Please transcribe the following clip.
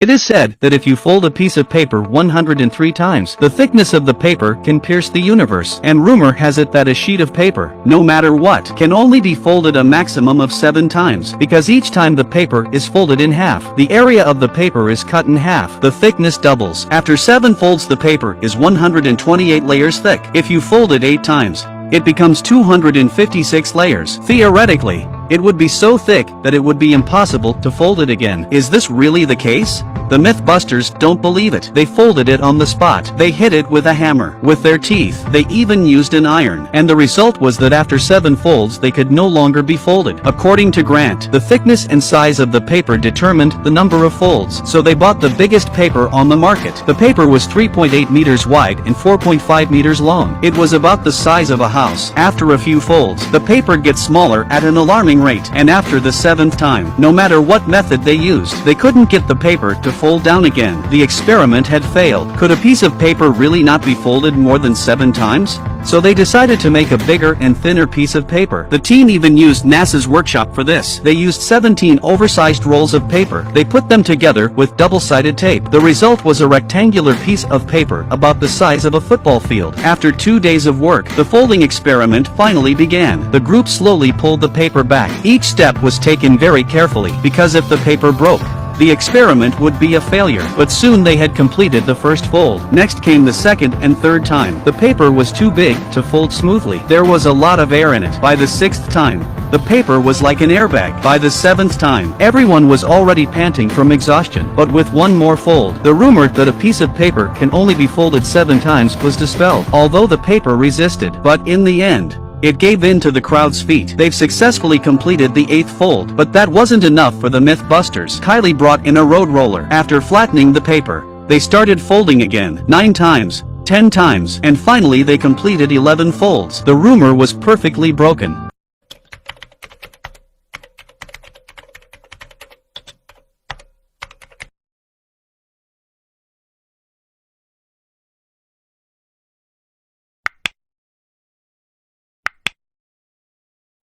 It is said that if you fold a piece of paper 103 times, the thickness of the paper can pierce the universe. And rumor has it that a sheet of paper, no matter what, can only be folded a maximum of 7 times, because each time the paper is folded in half, the area of the paper is cut in half, the thickness doubles. After 7 folds, the paper is 128 layers thick. If you fold it 8 times, it becomes 256 layers. Theoretically, it would be so thick that it would be impossible to fold it again. Is this really the case? The Mythbusters don't believe it. They folded it on the spot. They hit it with a hammer. With their teeth. They even used an iron. And the result was that after 7 folds they could no longer be folded. According to Grant, the thickness and size of the paper determined the number of folds. So they bought the biggest paper on the market. The paper was 3.8 meters wide and 4.5 meters long. It was about the size of a house. After a few folds, the paper gets smaller at an alarming rate. And after the 7th time, no matter what method they used, they couldn't get the paper to fold down again. The experiment had failed. Could a piece of paper really not be folded more than 7 times? So they decided to make a bigger and thinner piece of paper. The team even used NASA's workshop for this. They used 17 oversized rolls of paper. They put them together with double-sided tape. The result was a rectangular piece of paper about the size of a football field. After 2 days of work, the folding experiment finally began. The group slowly pulled the paper back. Each step was taken very carefully, because if the paper broke, the experiment would be a failure. But soon they had completed the first fold. Next came the 2nd and 3rd time. The paper was too big to fold smoothly. There was a lot of air in it. By the 6th time, the paper was like an airbag. By the 7th time, everyone was already panting from exhaustion. But with one more fold, the rumor that a piece of paper can only be folded 7 times was dispelled. Although the paper resisted, but in the end, it gave in to the crowd's feet. They've successfully completed the 8th fold, but that wasn't enough for the Mythbusters. Kylie brought in a road roller. After flattening the paper, they started folding again, 9 times, 10 times, and finally they completed 11 folds. The rumor was perfectly broken.